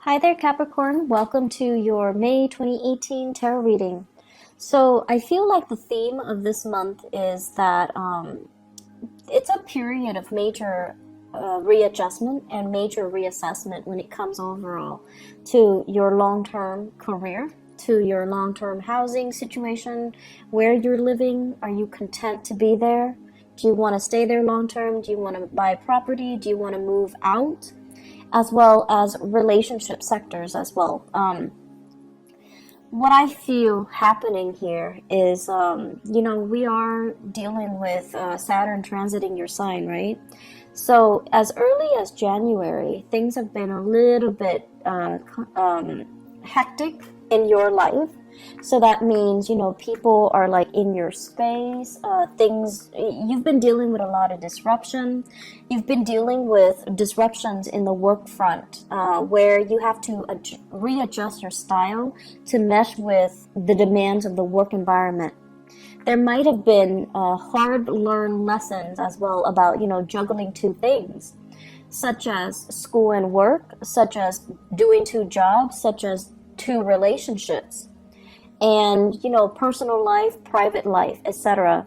Hi there, Capricorn. Welcome to your May 2018 tarot reading. So, I feel like the theme of this month is that it's a period of major readjustment and major reassessment when it comes overall to your long-term career, to your long-term housing situation, where you're living. Are you content to be there? Do you want to stay there long-term? Do you want to buy property? Do you want to move out? As well as relationship sectors as well. What I feel happening here is, we are dealing with Saturn transiting your sign, right? So as early as January, things have been a little bit hectic in your life. So that means, people are like in your space, you've been dealing with a lot of disruption. You've been dealing with disruptions in the work front, where you have to readjust your style to mesh with the demands of the work environment. There might have been hard learned lessons as well about, juggling two things, such as school and work, such as doing two jobs, such as two relationships, and personal life, private life, etc.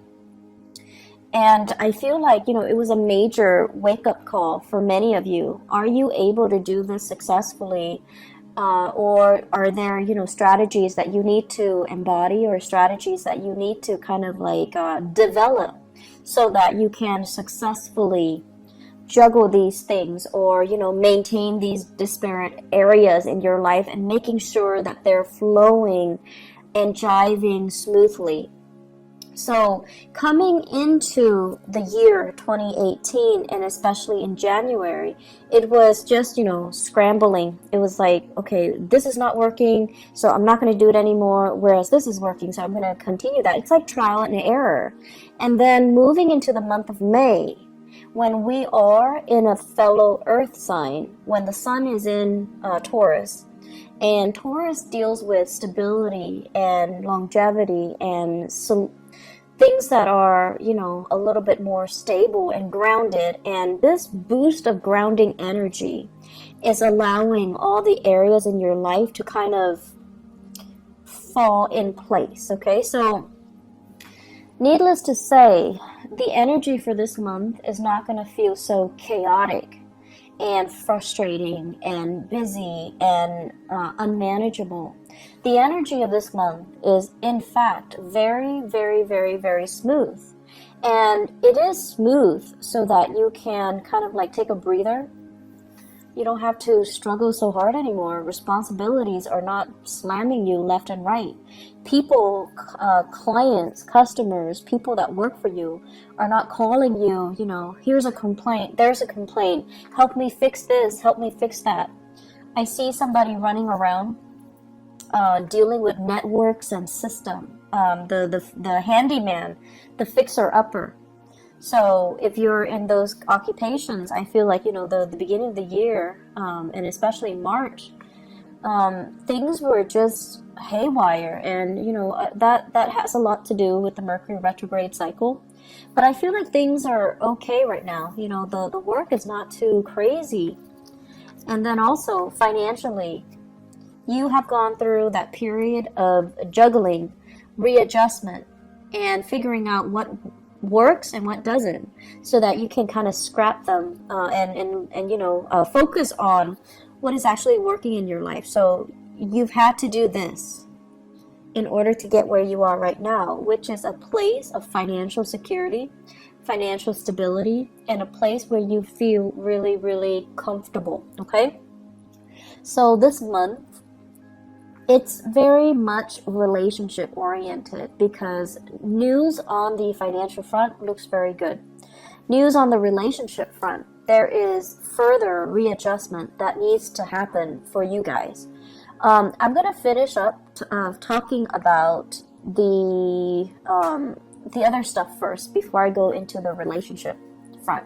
And I feel like it was a major wake-up call for many of you. Are you able to do this successfully, or are there strategies that you need to embody, or strategies that you need to kind of like develop so that you can successfully juggle these things, or maintain these disparate areas in your life and making sure that they're flowing and jiving smoothly. So coming into the year 2018, and especially in January, it was just, scrambling. It was like, okay, this is not working, so I'm not going to do it anymore, whereas this is working, so I'm going to continue that. It's like trial and error. And then moving into the month of May, when we are in a fellow earth sign, when the sun is in Taurus, and Taurus deals with stability and longevity and things that are, a little bit more stable and grounded. And this boost of grounding energy is allowing all the areas in your life to kind of fall in place. Okay, so needless to say, the energy for this month is not going to feel so chaotic and frustrating and busy and unmanageable. The energy of this month is, in fact, very, very, very, very smooth. And it is smooth so that you can kind of like take a breather. You don't have to struggle so hard anymore. Responsibilities are not slamming you left and right. People, clients, customers, people that work for you are not calling you, here's a complaint, there's a complaint, help me fix this, help me fix that. I see somebody running around dealing with networks and system, the handyman, the fixer-upper. So if you're in those occupations, I feel like, the beginning of the year, and especially March, things were just haywire. And, that has a lot to do with the Mercury retrograde cycle. But I feel like things are okay right now. The work is not too crazy. And then also financially, you have gone through that period of juggling, readjustment, and figuring out what works and what doesn't, so that you can kind of scrap them and focus on what is actually working in your life. So you've had to do this in order to get where you are right now, which is a place of financial security, financial stability, and a place where you feel really, really comfortable. Okay, so this month, it's very much relationship oriented, because news on the financial front looks very good. News on the relationship front, there is further readjustment that needs to happen for you guys. I'm going to finish up talking about the other stuff first before I go into the relationship front.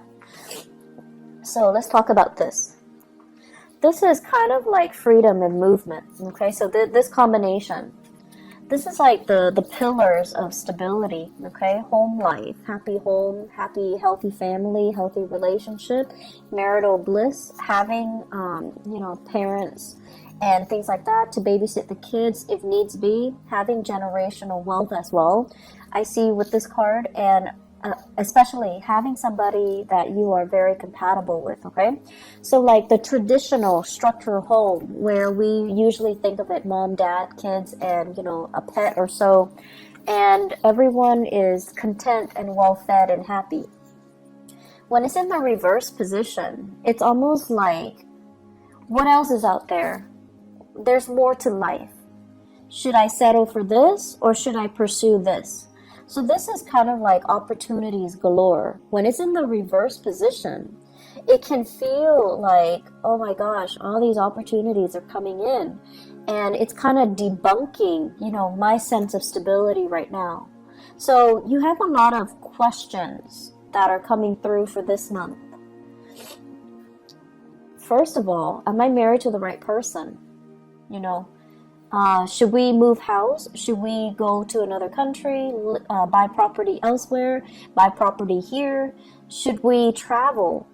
So let's talk about this. This is kind of like freedom and movement. Okay, so this combination, this is like the pillars of stability. Okay, home life, happy home, happy, healthy family, healthy relationship, marital bliss, having, parents and things like that, to babysit the kids if needs be, having generational wealth as well. I see with this card, and especially having somebody that you are very compatible with, okay? So like the traditional structured home where we usually think of it, mom, dad, kids, and a pet or so, and everyone is content and well fed and happy. When it's in the reverse position, it's almost like, what else is out there? There's more to life. Should I settle for this or should I pursue this? So this is kind of like opportunities galore. When it's in the reverse position, it can feel like, oh my gosh, all these opportunities are coming in. And it's kind of debunking, my sense of stability right now. So you have a lot of questions that are coming through for this month. First of all, am I married to the right person? Should we move house? Should we go to another country, buy property elsewhere, buy property here? Should we travel?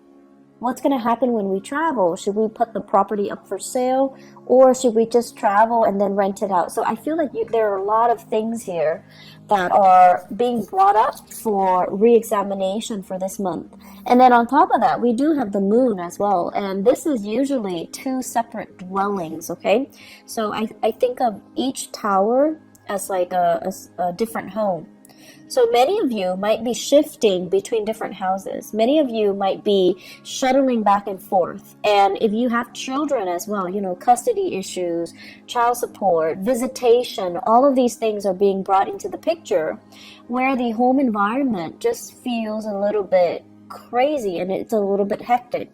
What's going to happen when we travel? Should we put the property up for sale, or should we just travel and then rent it out? So I feel like there are a lot of things here that are being brought up for re-examination for this month. And then on top of that, we do have the moon as well. And this is usually two separate dwellings, okay? So I think of each tower as like a different home. So many of you might be shifting between different houses. Many of you might be shuttling back and forth. And if you have children as well, custody issues, child support, visitation, all of these things are being brought into the picture, where the home environment just feels a little bit crazy and it's a little bit hectic.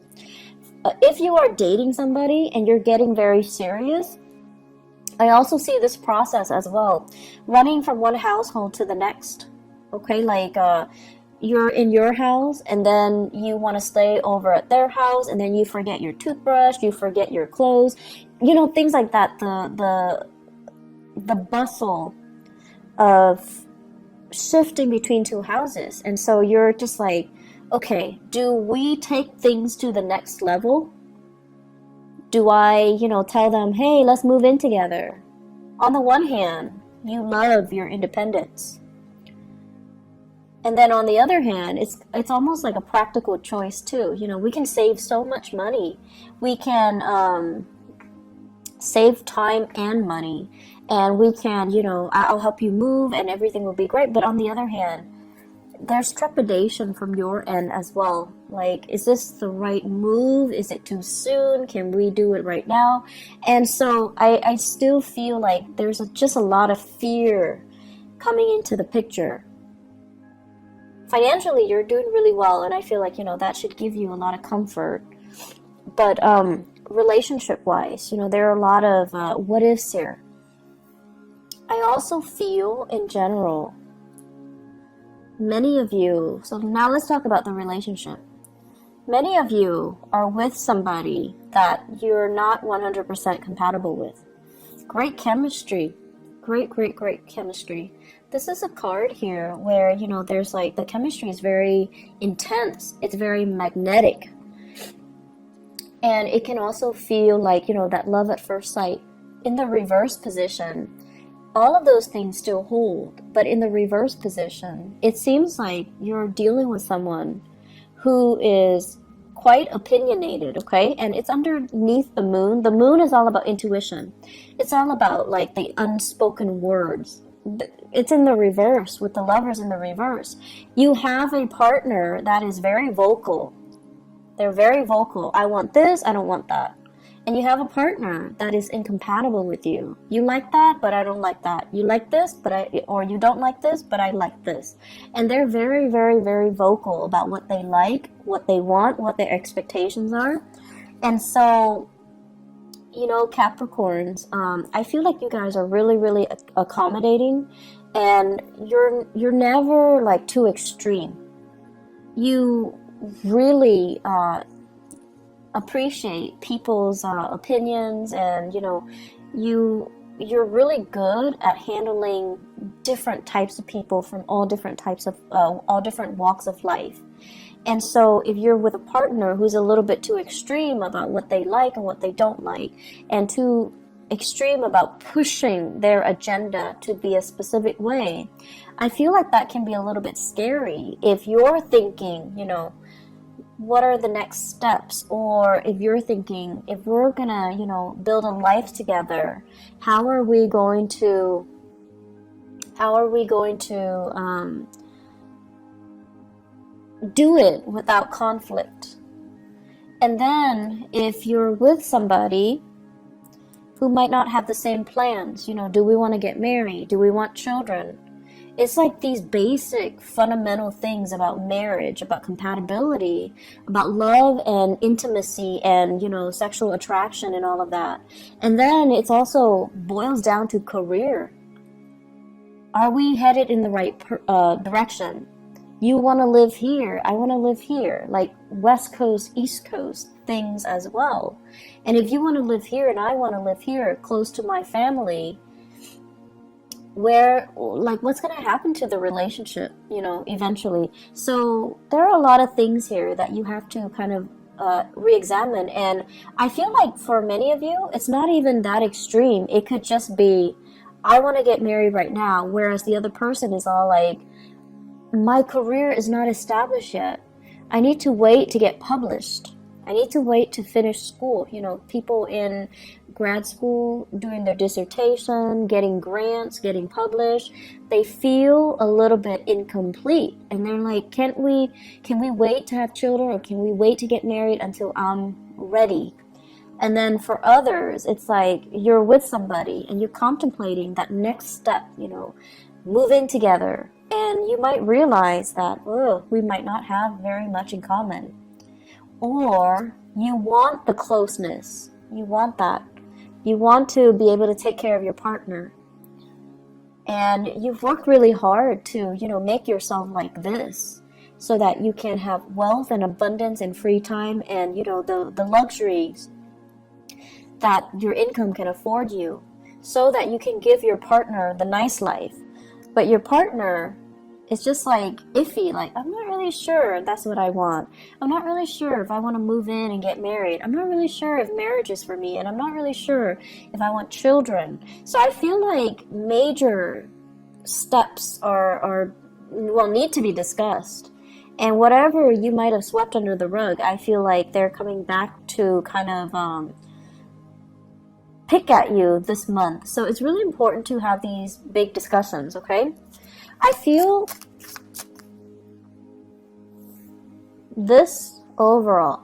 If you are dating somebody and you're getting very serious, I also see this process as well, running from one household to the next. Okay, like you're in your house and then you want to stay over at their house, and then you forget your toothbrush, you forget your clothes, things like that. The bustle of shifting between two houses. And so you're just like, okay, do we take things to the next level? Do I, tell them, hey, let's move in together? On the one hand, you love your independence. And then on the other hand, it's almost like a practical choice too. We can save so much money. We can save time and money. And we can, I'll help you move and everything will be great. But on the other hand, there's trepidation from your end as well. Like, is this the right move? Is it too soon? Can we do it right now? And so I still feel like there's just a lot of fear coming into the picture. Financially, you're doing really well, and I feel like, that should give you a lot of comfort. But relationship-wise, there are a lot of what ifs here. I also feel, in general, many of you, so now let's talk about the relationship. Many of you are with somebody that you're not 100% compatible with. Great chemistry. Great chemistry. This is a card here where, there's like, the chemistry is very intense. It's very magnetic. And it can also feel like, that love at first sight. In the reverse position, all of those things still hold. But in the reverse position, it seems like you're dealing with someone who is quite opinionated, okay? And it's underneath the moon. The moon is all about intuition. It's all about like the unspoken words. It's in the reverse, with the lovers in the reverse. You have a partner that is very vocal. They're very vocal. I want this, I don't want that. And you have a partner that is incompatible with you. You like that, but I don't like that. You like this, or you don't like this, but I like this. And they're very, very, very vocal about what they like, what they want, what their expectations are. And so, Capricorns, I feel like you guys are really, really accommodating, and you're never like too extreme. You really appreciate people's opinions, and you're really good at handling different types of people from all different walks of life. And so if you're with a partner who's a little bit too extreme about what they like and what they don't like, and too extreme about pushing their agenda to be a specific way, I feel like that can be a little bit scary if you're thinking, you know, what are the next steps? Or if you're thinking, if we're gonna, you know, build a life together, how are we going to do it without conflict? And then if you're with somebody who might not have the same plans, you know, do we want to get married? Do we want children? It's like these basic fundamental things about marriage, about compatibility, about love and intimacy and, you know, sexual attraction and all of that. And then it's also boils down to career. Are we headed in the right direction? You want to live here, I want to live here, like West Coast, East Coast things as well. And if you want to live here and I want to live here close to my family, where, like, what's going to happen to the relationship, you know, eventually? So there are a lot of things here that you have to kind of re-examine. And I feel like for many of you, it's not even that extreme. It could just be, I want to get married right now, whereas the other person is all like, my career is not established yet. I need to wait to get published. I need to wait to finish school. You know, people in grad school doing their dissertation, getting grants, getting published, they feel a little bit incomplete. And they're like, can we wait to have children, or can we wait to get married until I'm ready? And then for others, it's like you're with somebody and you're contemplating that next step, you know, moving together. And you might realize that, oh, we might not have very much in common. Or you want the closeness. You want that. You want to be able to take care of your partner. And you've worked really hard to, you know, make yourself like this so that you can have wealth and abundance and free time and, you know, the luxuries that your income can afford you, so that you can give your partner the nice life. But your partner is just like iffy, like, I'm not really sure if that's what I want. I'm not really sure if I want to move in and get married. I'm not really sure if marriage is for me, and I'm not really sure if I want children. So I feel like major steps need to be discussed. And whatever you might have swept under the rug, I feel like they're coming back to kind of pick at you this month. So it's really important to have these big discussions, okay? I feel this overall,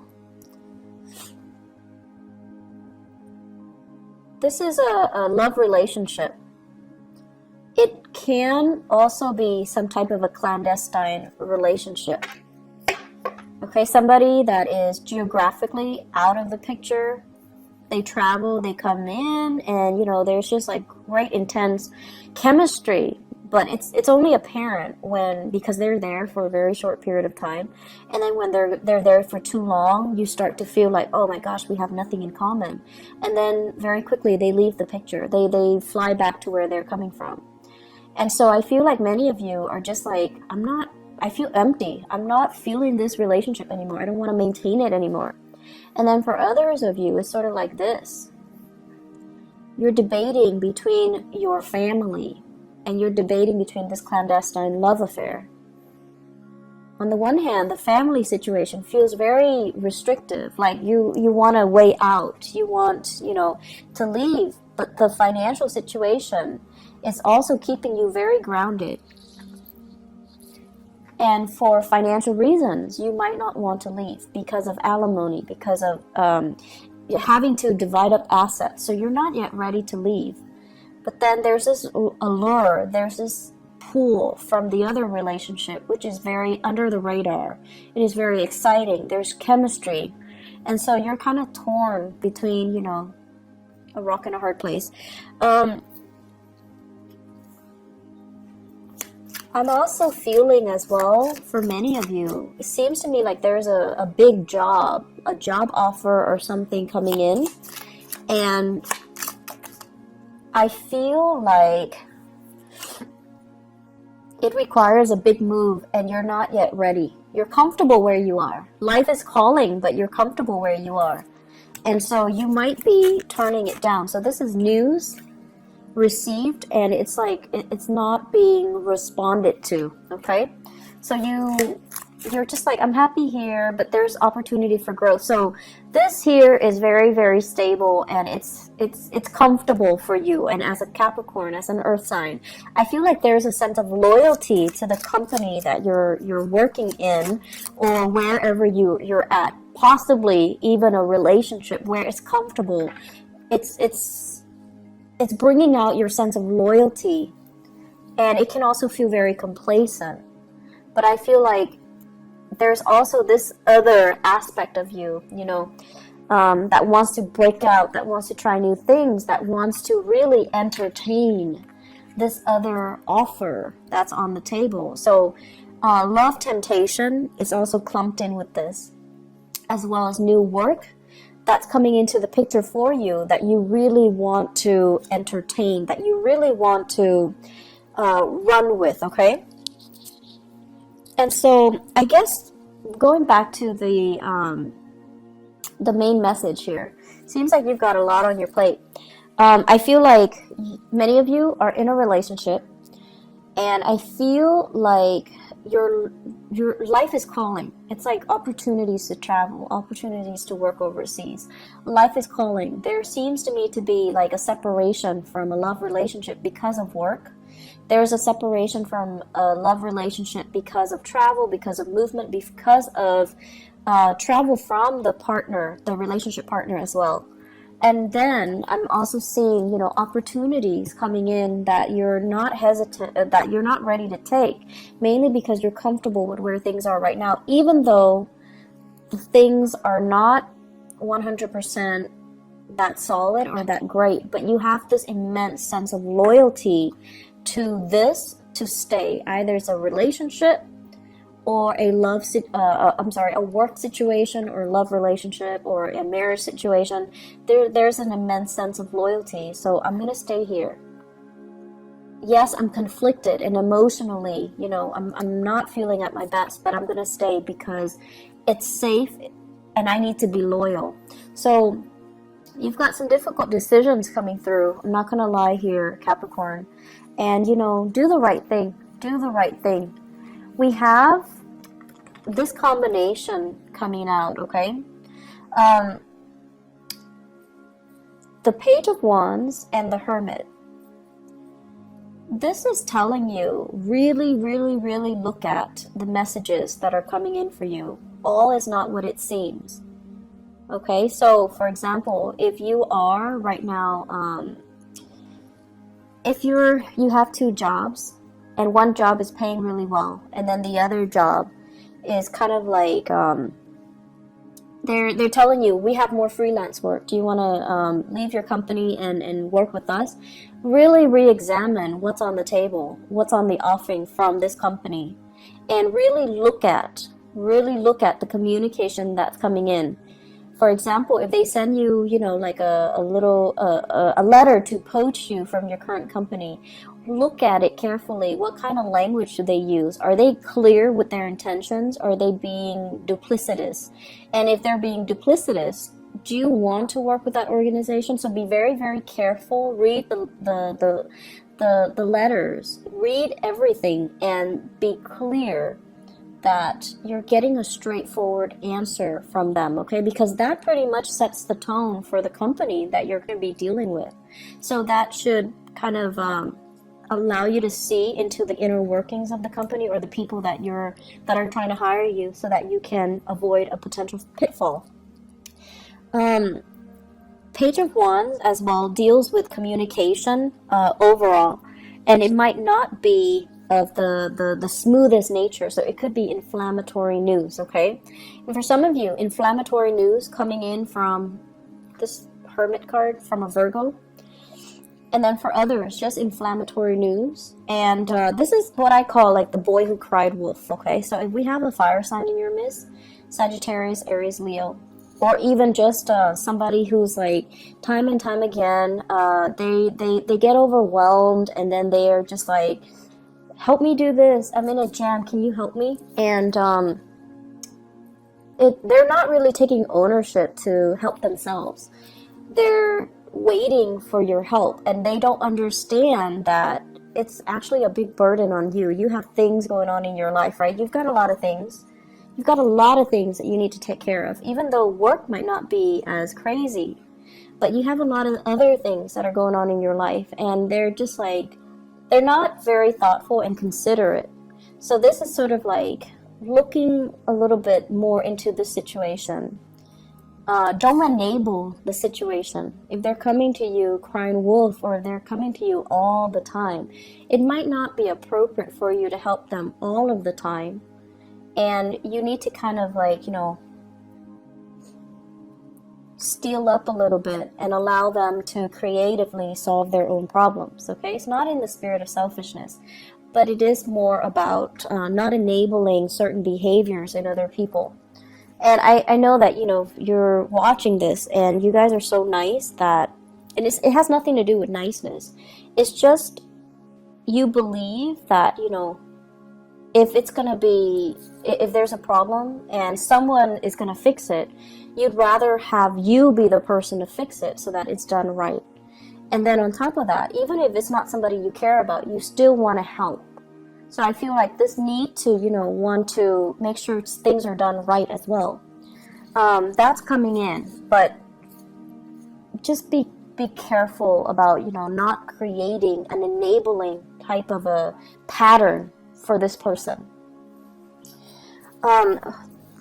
this is a love relationship. It can also be some type of a clandestine relationship. Okay, somebody that is geographically out of the picture. They travel, they come in, and, you know, there's just like great intense chemistry. But it's only apparent because they're there for a very short period of time. And then when they're there for too long, you start to feel like, oh my gosh, we have nothing in common. And then very quickly they leave the picture. They fly back to where they're coming from. And so I feel like many of you are just like, I feel empty. I'm not feeling this relationship anymore. I don't want to maintain it anymore. And then for others of you, it's sort of like this. You're debating between your family, and you're debating between this clandestine love affair. On the one hand, the family situation feels very restrictive, like you want to weigh out, you want, you know, to leave, but the financial situation is also keeping you very grounded. And for financial reasons, you might not want to leave because of alimony, because of having to divide up assets. So you're not yet ready to leave. But then there's this allure, there's this pull from the other relationship, which is very under the radar. It is very exciting. There's chemistry. And so you're kind of torn between, you know, a rock and a hard place. I'm also feeling as well, for many of you, it seems to me like there's a big job, a job offer or something coming in. And I feel like it requires a big move and you're not yet ready. You're comfortable where you are. Life is calling, but you're comfortable where you are. And so you might be turning it down. So this is news received, and it's like it's not being responded to. Okay, so you're just like, I'm happy here, but there's opportunity for growth. So this here is very, very stable, and it's comfortable for you. And as a Capricorn, as an earth sign, I feel like there's a sense of loyalty to the company that you're working in, or wherever you're at, possibly even a relationship where it's comfortable. It's bringing out your sense of loyalty, and it can also feel very complacent. But I feel like there's also this other aspect of you, that wants to break out, that wants to try new things, that wants to really entertain this other offer that's on the table. So love temptation is also clumped in with this, as well as new work that's coming into the picture for you, that you really want to entertain, that you really want to run with, okay? And so I guess going back to the main message here, seems like you've got a lot on your plate. I feel like many of you are in a relationship, and I feel like your life is calling. It's like opportunities to travel, opportunities to work overseas. Life is calling. There seems to me to be like a separation from a love relationship because of work. There's a separation from a love relationship because of travel, because of movement, because of travel from the partner, the relationship partner as well. And then I'm also seeing, opportunities coming in that you're not hesitant, that you're not ready to take, mainly because you're comfortable with where things are right now, even though things are not 100% that solid or that great, but you have this immense sense of loyalty to this to stay. Either it's a relationship or a work situation, or love relationship, or a marriage situation. There's an immense sense of loyalty. So I'm gonna stay here. Yes, I'm conflicted and emotionally, I'm not feeling at my best, but I'm gonna stay because it's safe and I need to be loyal. So you've got some difficult decisions coming through. I'm not gonna lie here, Capricorn. And do the right thing. Do the right thing. We have this combination coming out, okay? The Page of Wands and the Hermit. This is telling you, really, really, really look at the messages that are coming in for you. All is not what it seems. Okay, so for example, if you are right now, if you have two jobs, and one job is paying really well, and then the other job is kind of like they're telling you, we have more freelance work. Do you want to leave your company and work with us? Really re-examine what's on the table, what's on the offering from this company, and really look at the communication that's coming in. For example, if they send you, like a letter to poach you from your current company, look at it carefully. What kind of language do they use? Are they clear with their intentions? Or are they being duplicitous? And if they're being duplicitous, do you want to work with that organization? So be very, very careful. Read the letters. Read everything and be clear that you're getting a straightforward answer from them, okay? Because that pretty much sets the tone for the company that you're going to be dealing with. So that should kind of allow you to see into the inner workings of the company, or the people that are trying to hire you, so that you can avoid a potential pitfall. Page of Wands as well deals with communication overall, and it might not be of the smoothest nature, so it could be inflammatory news, okay? And for some of you, inflammatory news coming in from this Hermit card from a Virgo, and then for others, just inflammatory news. And this is what I call like the boy who cried wolf, okay? So if we have a fire sign in your midst, Sagittarius, Aries, Leo, or even just somebody who's like time and time again, they get overwhelmed, and then they are just like, help me do this, I'm in a jam, can you help me? And they're not really taking ownership to help themselves. They're waiting for your help, and they don't understand that it's actually a big burden on you. You have things going on in your life, right? You've got a lot of things. You've got a lot of things that you need to take care of, even though work might not be as crazy. But you have a lot of other things that are going on in your life, and they're just like, they're not very thoughtful and considerate. So this is sort of like looking a little bit more into the situation. Don't enable the situation. If they're coming to you crying wolf, or they're coming to you all the time, it might not be appropriate for you to help them all of the time. And you need to kind of like, steal up a little bit and allow them to creatively solve their own problems, okay? It's not in the spirit of selfishness, but it is more about not enabling certain behaviors in other people. And I know that, you're watching this and you guys are so nice that, and it has nothing to do with niceness. It's just, you believe that, if there's a problem and someone is going to fix it, you'd rather have you be the person to fix it so that it's done right. And then on top of that, even if it's not somebody you care about, you still want to help. So I feel like this need to, want to make sure things are done right as well. That's coming in, but just be careful about, not creating an enabling type of a pattern for this person.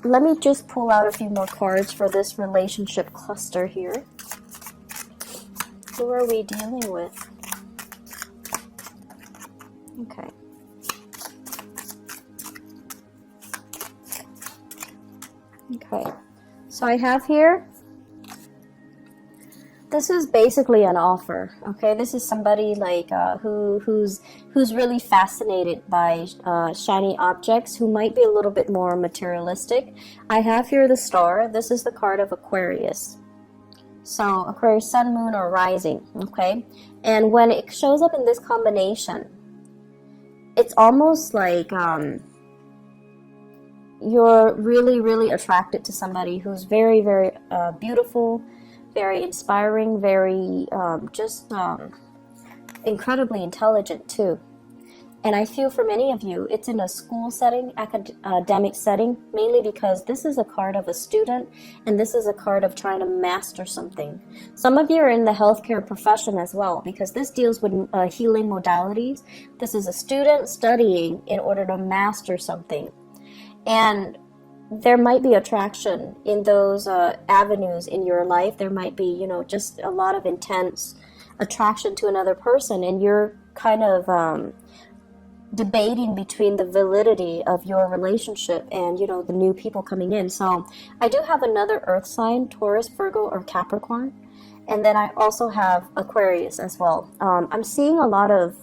Let me just pull out a few more cards for this relationship cluster here. Who are we dealing with? Okay. Okay. So I have here, this is basically an offer, okay? This is somebody like who's really fascinated by shiny objects, who might be a little bit more materialistic. I have here the star. This is the card of Aquarius. So Aquarius, sun, moon, or rising, okay? And when it shows up in this combination, it's almost like you're really, really attracted to somebody who's very, very beautiful, very inspiring, very incredibly intelligent too. And I feel for many of you, it's in a school setting, academic setting, mainly because this is a card of a student, and this is a card of trying to master something. Some of you are in the healthcare profession as well, because this deals with healing modalities. This is a student studying in order to master something. And there might be attraction in those avenues in your life. There might be, just a lot of intense attraction to another person, and you're kind of debating between the validity of your relationship and, the new people coming in. So I do have another earth sign, Taurus, Virgo, or Capricorn. And then I also have Aquarius as well. I'm seeing a lot of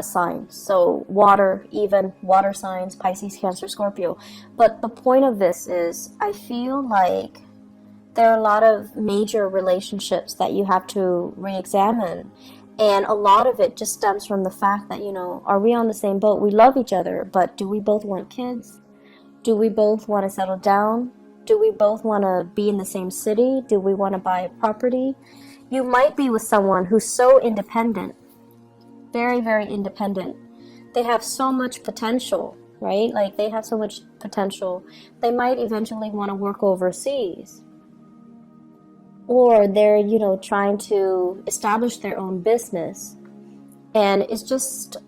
signs. So water, even water signs, Pisces, Cancer, Scorpio. But the point of this is, I feel like there are a lot of major relationships that you have to re-examine. And a lot of it just stems from the fact that, are we on the same boat? We love each other, but do we both want kids? Do we both want to settle down? Do we both want to be in the same city? Do we want to buy a property? You might be with someone who's so independent, very, very independent. They have so much potential, right? Like, they have so much potential. They might eventually want to work overseas. Or they're, trying to establish their own business. And it's just,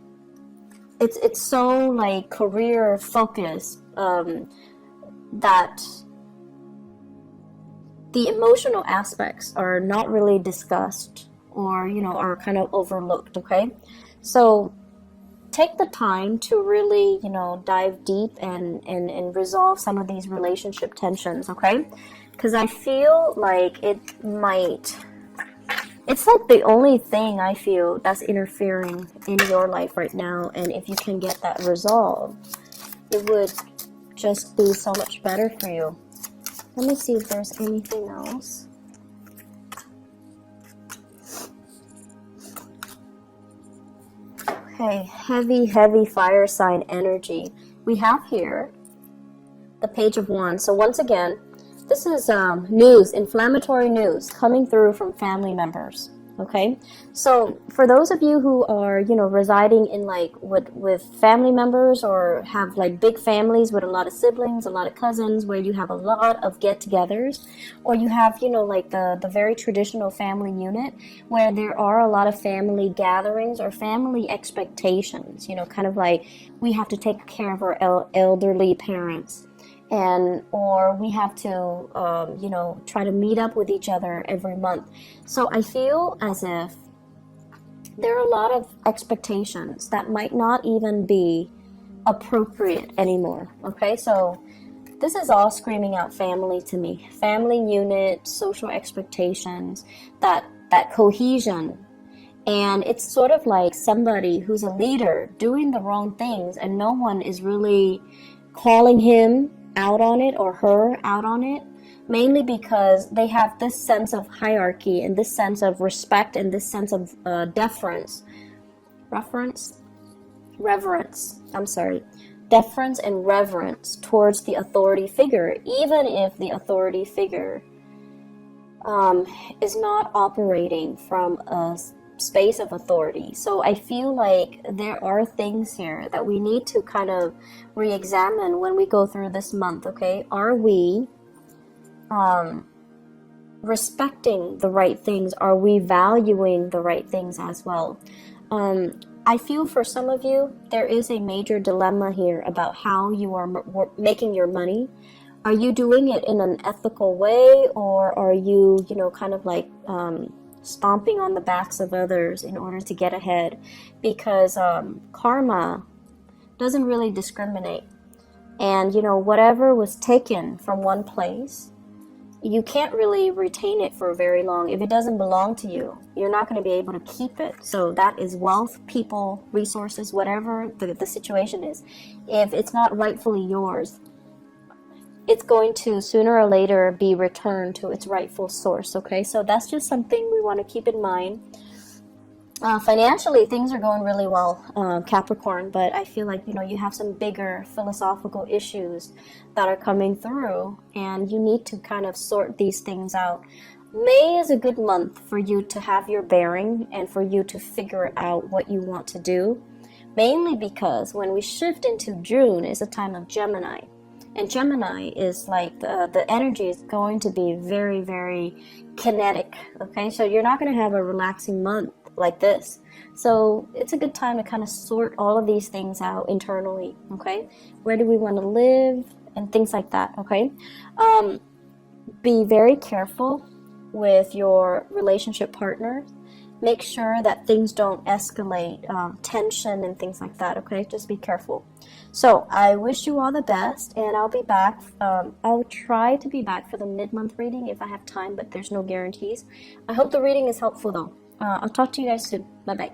it's so like career focused that the emotional aspects are not really discussed, or, are kind of overlooked, okay? So take the time to really, dive deep and resolve some of these relationship tensions, okay? Because I feel like it's like the only thing I feel that's interfering in your life right now. And if you can get that resolved, it would just be so much better for you. Let me see if there's anything else. Okay, heavy, heavy fire sign energy. We have here the Page of Wands. So once again, this is news, inflammatory news coming through from family members. Okay, so for those of you who are, you know, residing in like with family members, or have like big families with a lot of siblings, a lot of cousins, where you have a lot of get-togethers, or you have, you know, like the very traditional family unit where there are a lot of family gatherings or family expectations, you know, kind of like we have to take care of our elderly parents, and or we have to you know, try to meet up with each other every month. So I feel as if there are a lot of expectations that might not even be appropriate anymore. Okay, so this is all screaming out family to me. Family unit, social expectations, that cohesion. And it's sort of like somebody who's a leader doing the wrong things, and no one is really calling him out on it or her out on it, mainly because they have this sense of hierarchy and this sense of respect and this sense of deference and reverence towards the authority figure, even if the authority figure is not operating from a space of authority. So I feel like there are things here that we need to kind of re-examine when we go through this month. Okay, are we respecting the right things? Are we valuing the right things as well? I feel for some of you there is a major dilemma here about how you are making your money. Are you doing it in an ethical way, or are you, you know, kind of like stomping on the backs of others in order to get ahead? Because karma doesn't really discriminate, and you know, whatever was taken from one place, you can't really retain it for very long. If it doesn't belong to you, you're not going to be able to keep it. So that is wealth, people, resources, whatever the situation is. If it's not rightfully yours, it's going to sooner or later be returned to its rightful source. Okay, so that's just something we want to keep in mind. Financially, things are going really well, Capricorn, but I feel like, you know, you have some bigger philosophical issues that are coming through, and you need to kind of sort these things out. May is a good month for you to have your bearing and for you to figure out what you want to do, mainly because when we shift into June is a time of Gemini. And Gemini is like the energy is going to be very, very kinetic. Okay, so you're not going to have a relaxing month like this. So it's a good time to kind of sort all of these things out internally. Okay, where do we want to live and things like that. Okay, be very careful with your relationship partner. Make sure that things don't escalate, tension and things like that. Okay, just be careful. So I wish you all the best, and I'll be back. I'll try to be back for the mid-month reading if I have time, but there's no guarantees. I hope the reading is helpful though. I'll talk to you guys soon. Bye-bye.